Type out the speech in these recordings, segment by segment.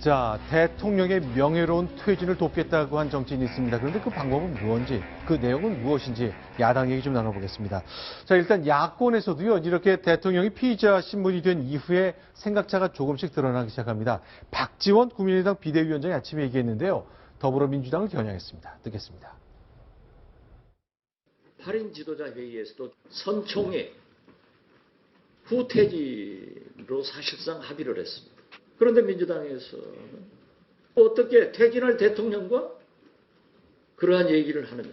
자, 대통령의 명예로운 퇴진을 돕겠다고 한 정치인이 있습니다. 그런데 그 방법은 무엇인지, 그 내용은 무엇인지 야당 얘기 좀 나눠보겠습니다. 자, 일단 야권에서도요, 이렇게 대통령이 피의자 신문이 된 이후에 생각차가 조금씩 드러나기 시작합니다. 박지원 국민의당 비대위원장이 아침에 얘기했는데요. 더불어민주당을 겨냥했습니다. 듣겠습니다. 8인 지도자 회의에서도 선총회 후퇴진으로 사실상 합의를 했습니다. 그런데 민주당에서는 어떻게 퇴진할 대통령과 그러한 얘기를 하느냐.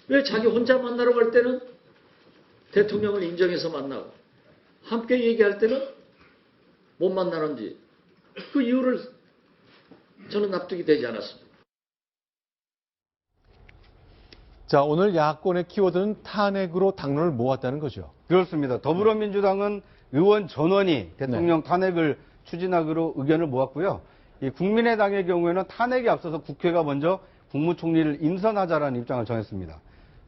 왜 자기 혼자 만나러 갈 때는 대통령을 인정해서 만나고 함께 얘기할 때는 못 만나는지 그 이유를 저는 납득이 되지 않았습니다. 자, 오늘 야권의 키워드는 탄핵으로 당론을 모았다는 거죠. 그렇습니다. 더불어민주당은 의원 전원이 대통령 탄핵을 추진하기로 의견을 모았고요. 이 국민의당의 경우에는 탄핵에 앞서서 국회가 먼저 국무총리를 임선하자라는 입장을 정했습니다.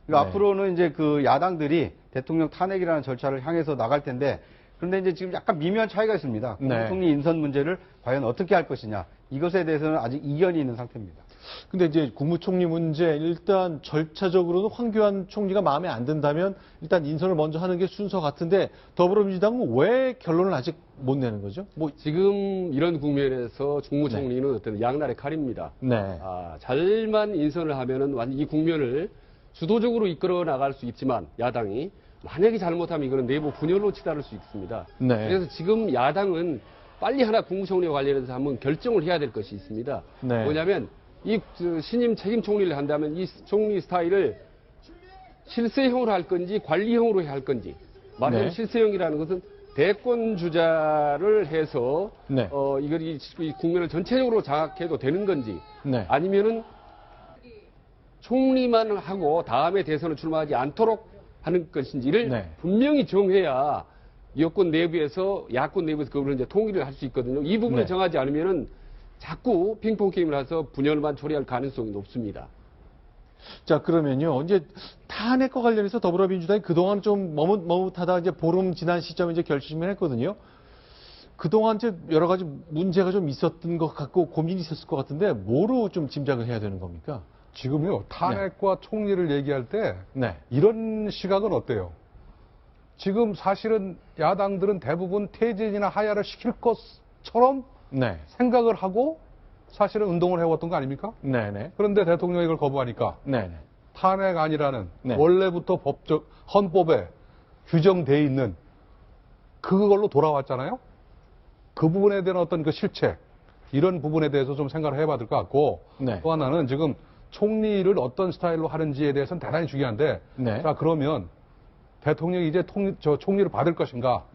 그러니까 앞으로는 이제 그 야당들이 대통령 탄핵이라는 절차를 향해서 나갈 텐데, 그런데 이제 지금 약간 미묘한 차이가 있습니다. 국무총리 임선 문제를 과연 어떻게 할 것이냐, 이것에 대해서는 아직 이견이 있는 상태입니다. 근데 이제 국무총리 문제, 일단 절차적으로는 황교안 총리가 마음에 안 든다면 일단 인선을 먼저 하는 게 순서 같은데, 더불어민주당은 왜 결론을 아직 못 내는 거죠? 지금 이런 국면에서 국무총리는 어떤 양날의 칼입니다. 잘만 인선을 하면은 이 국면을 주도적으로 이끌어 나갈 수 있지만, 야당이 만약에 잘못하면 이거는 내부 분열로 치달을 수 있습니다. 그래서 지금 야당은 빨리 하나 국무총리와 관련해서 한번 결정을 해야 될 것이 있습니다. 뭐냐면 이 신임 책임 총리를 한다면 이 총리 스타일을 실세형으로 할 건지 관리형으로 할 건지. 말하자면 실세형이라는 것은 대권 주자를 해서 이걸 이 국면을 전체적으로 장악해도 되는 건지, 아니면은 총리만 하고 다음에 대선을 출마하지 않도록 하는 것인지를 분명히 정해야 여권 내부에서 야권 내부에서 그걸 이제 통일을 할 수 있거든요. 이 부분을 정하지 않으면은 자꾸 핑퐁 게임을 해서 분열만 초래할 가능성이 높습니다. 자, 그러면요, 이제 탄핵과 관련해서 더불어민주당이 그동안 좀 머뭇하다 이제 보름 지난 시점에 이제 결심을 했거든요. 그동안 이제 여러 가지 문제가 좀 있었던 것 같고 고민이 있었을 것 같은데, 뭐로 좀 짐작을 해야 되는 겁니까? 지금요, 탄핵과 총리를 얘기할 때 이런 시각은 어때요? 지금 사실은 야당들은 대부분 퇴진이나 하야를 시킬 것처럼 생각을 하고 사실은 운동을 해왔던 거 아닙니까? 그런데 대통령이 이걸 거부하니까 탄핵안이라는 원래부터 헌법에 규정돼 있는 그걸로 돌아왔잖아요. 그 부분에 대한 어떤 그 실체, 이런 부분에 대해서 좀 생각을 해봐야 될 것 같고, 또 하나는 지금 총리를 어떤 스타일로 하는지에 대해서는 대단히 중요한데, 자, 그러면 대통령이 이제 총리를 받을 것인가,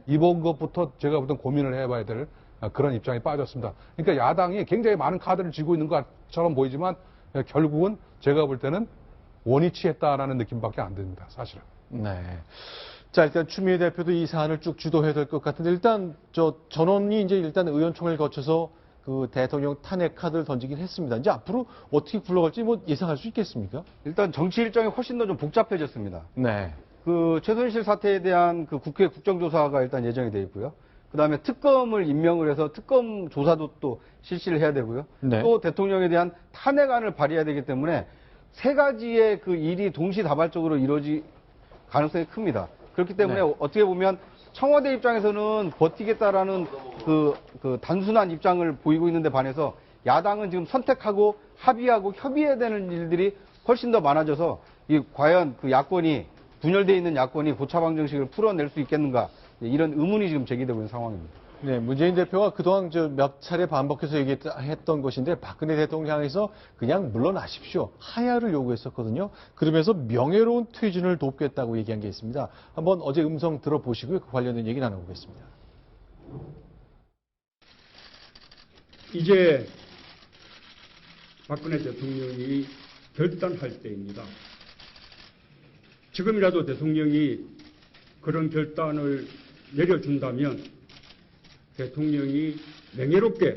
이번 것부터 제가 보통 고민을 해봐야 될 그런 입장에 빠졌습니다. 그러니까 야당이 굉장히 많은 카드를 쥐고 있는 것처럼 보이지만 결국은 제가 볼 때는 원위치했다라는 느낌밖에 안 듭니다, 사실은. 자, 일단 추미애 대표도 이 사안을 쭉 주도해야 될 것 같은데, 일단 전원이 이제 일단 의원총회를 거쳐서 그 대통령 탄핵 카드를 던지긴 했습니다. 이제 앞으로 어떻게 굴러갈지 예상할 수 있겠습니까? 일단 정치 일정이 훨씬 더 좀 복잡해졌습니다. 그 최순실 사태에 대한 그 국회 국정조사가 일단 예정이 돼 있고요. 그 다음에 특검을 임명을 해서 특검 조사도 또 실시를 해야 되고요. 또 대통령에 대한 탄핵안을 발의해야 되기 때문에 세 가지의 그 일이 동시다발적으로 이루어질 가능성이 큽니다. 그렇기 때문에 어떻게 보면 청와대 입장에서는 버티겠다라는 그 단순한 입장을 보이고 있는데 반해서 야당은 지금 선택하고 합의하고 협의해야 되는 일들이 훨씬 더 많아져서 과연 그 야권이 분열되어 있는 야권이 고차방정식을 풀어낼 수 있겠는가, 이런 의문이 지금 제기되고 있는 상황입니다. 문재인 대표가 그동안 몇 차례 반복해서 얘기했던 것인데, 박근혜 대통령 향해서 그냥 물러나십시오, 하야를 요구했었거든요. 그러면서 명예로운 퇴진을 돕겠다고 얘기한 게 있습니다. 한번 어제 음성 들어보시고요, 그 관련된 얘기 나눠보겠습니다. 이제 박근혜 대통령이 결단할 때입니다. 지금이라도 대통령이 그런 결단을 내려준다면 대통령이 명예롭게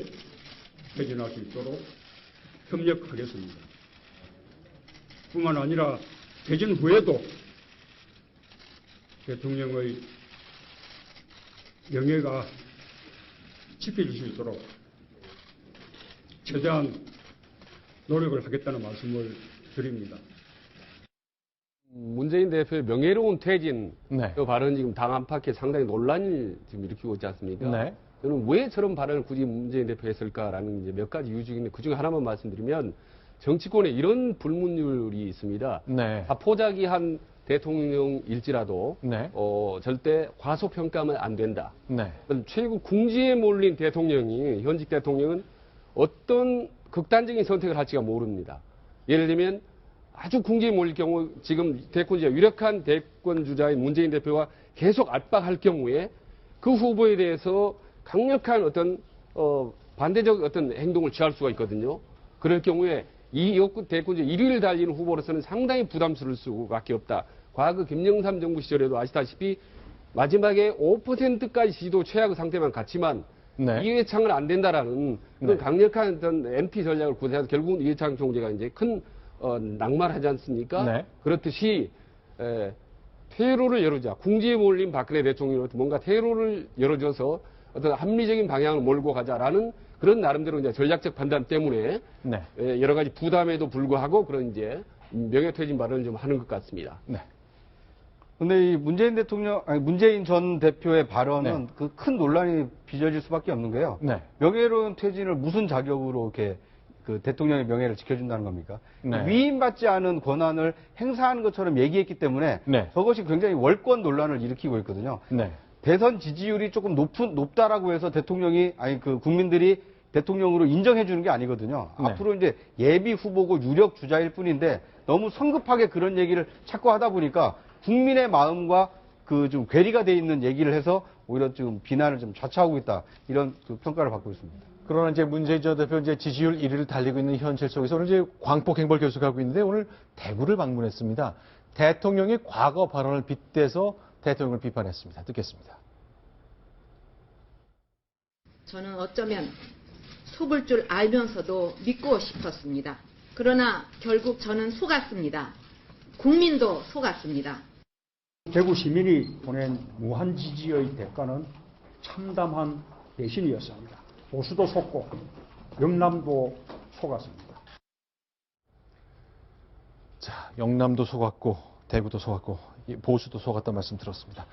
퇴진할 수 있도록 협력하겠습니다. 뿐만 아니라 퇴진 후에도 대통령의 명예가 지켜질 수 있도록 최대한 노력을 하겠다는 말씀을 드립니다. 문재인 대표의 명예로운 퇴진 네. 그 발언이 지금 당 안팎에 상당히 논란을 지금 일으키고 있지 않습니까? 네. 저는 왜 저런 발언을 굳이 문재인 대표가 했을까라는 이제 몇 가지 이유 중에 있는데 그중에 하나만 말씀드리면 정치권에 이런 불문율이 있습니다. 네. 포자기한 대통령일지라도 네. 절대 과소평가하면 안 된다. 네. 최고 궁지에 몰린 대통령이 현직 대통령은 어떤 극단적인 선택을 할지가 모릅니다. 예를 들면 아주 궁지에 몰릴 경우 지금 대권주자 유력한 대권주자인 문재인 대표가 계속 압박할 경우에 그 후보에 대해서 강력한 어떤 반대적 어떤 행동을 취할 수가 있거든요. 그럴 경우에 이 대권주자 1위를 달리는 후보로서는 상당히 부담스러울 수밖에 없다. 과거 김영삼 정부 시절에도 아시다시피 마지막에 5%까지 지지도 최악의 상태만 갔지만 네. 이회창은 안 된다라는 그런 네. 강력한 어떤 MT 전략을 구사해서 결국은 이회창 총재가 이제 큰 낙마하지 않습니까? 네. 그렇듯이 퇴로를 열어주자. 궁지에 몰린 박근혜 대통령으로부터 뭔가 퇴로를 열어줘서 어떤 합리적인 방향을 몰고 가자라는 그런 나름대로 이제 전략적 판단 때문에 네. 여러 가지 부담에도 불구하고 그런 이제 명예퇴진 발언을 좀 하는 것 같습니다. 네. 근데 이 문재인 전 대표의 발언은 네. 그 큰 논란이 빚어질 수밖에 없는 게요. 네. 명예로운 퇴진을 무슨 자격으로 이렇게 그 대통령의 명예를 지켜준다는 겁니까? 네. 위임받지 않은 권한을 행사하는 것처럼 얘기했기 때문에 네. 저것이 굉장히 월권 논란을 일으키고 있거든요. 네. 대선 지지율이 조금 높다라고 해서 국민들이 대통령으로 인정해 주는 게 아니거든요. 네. 앞으로 이제 예비 후보고 유력 주자일 뿐인데 너무 성급하게 그런 얘기를 자꾸 하다 보니까 국민의 마음과 좀 괴리가 돼 있는 얘기를 해서 오히려 좀 비난을 좀 자초하고 있다. 이런 평가를 받고 있습니다. 그러나 이제 문재인 전 대표 이제 지지율 1위를 달리고 있는 현실 속에서 오늘 이제 광폭 행보를 계속하고 있는데 오늘 대구를 방문했습니다. 대통령의 과거 발언을 빗대서 대통령을 비판했습니다. 듣겠습니다. 저는 어쩌면 속을 줄 알면서도 믿고 싶었습니다. 그러나 결국 저는 속았습니다. 국민도 속았습니다. 대구 시민이 보낸 무한 지지의 대가는 참담한 배신이었습니다. 보수도 속고 영남도 속았습니다. 자, 영남도 속았고 대구도 속았고 보수도 속았다는 말씀 들었습니다.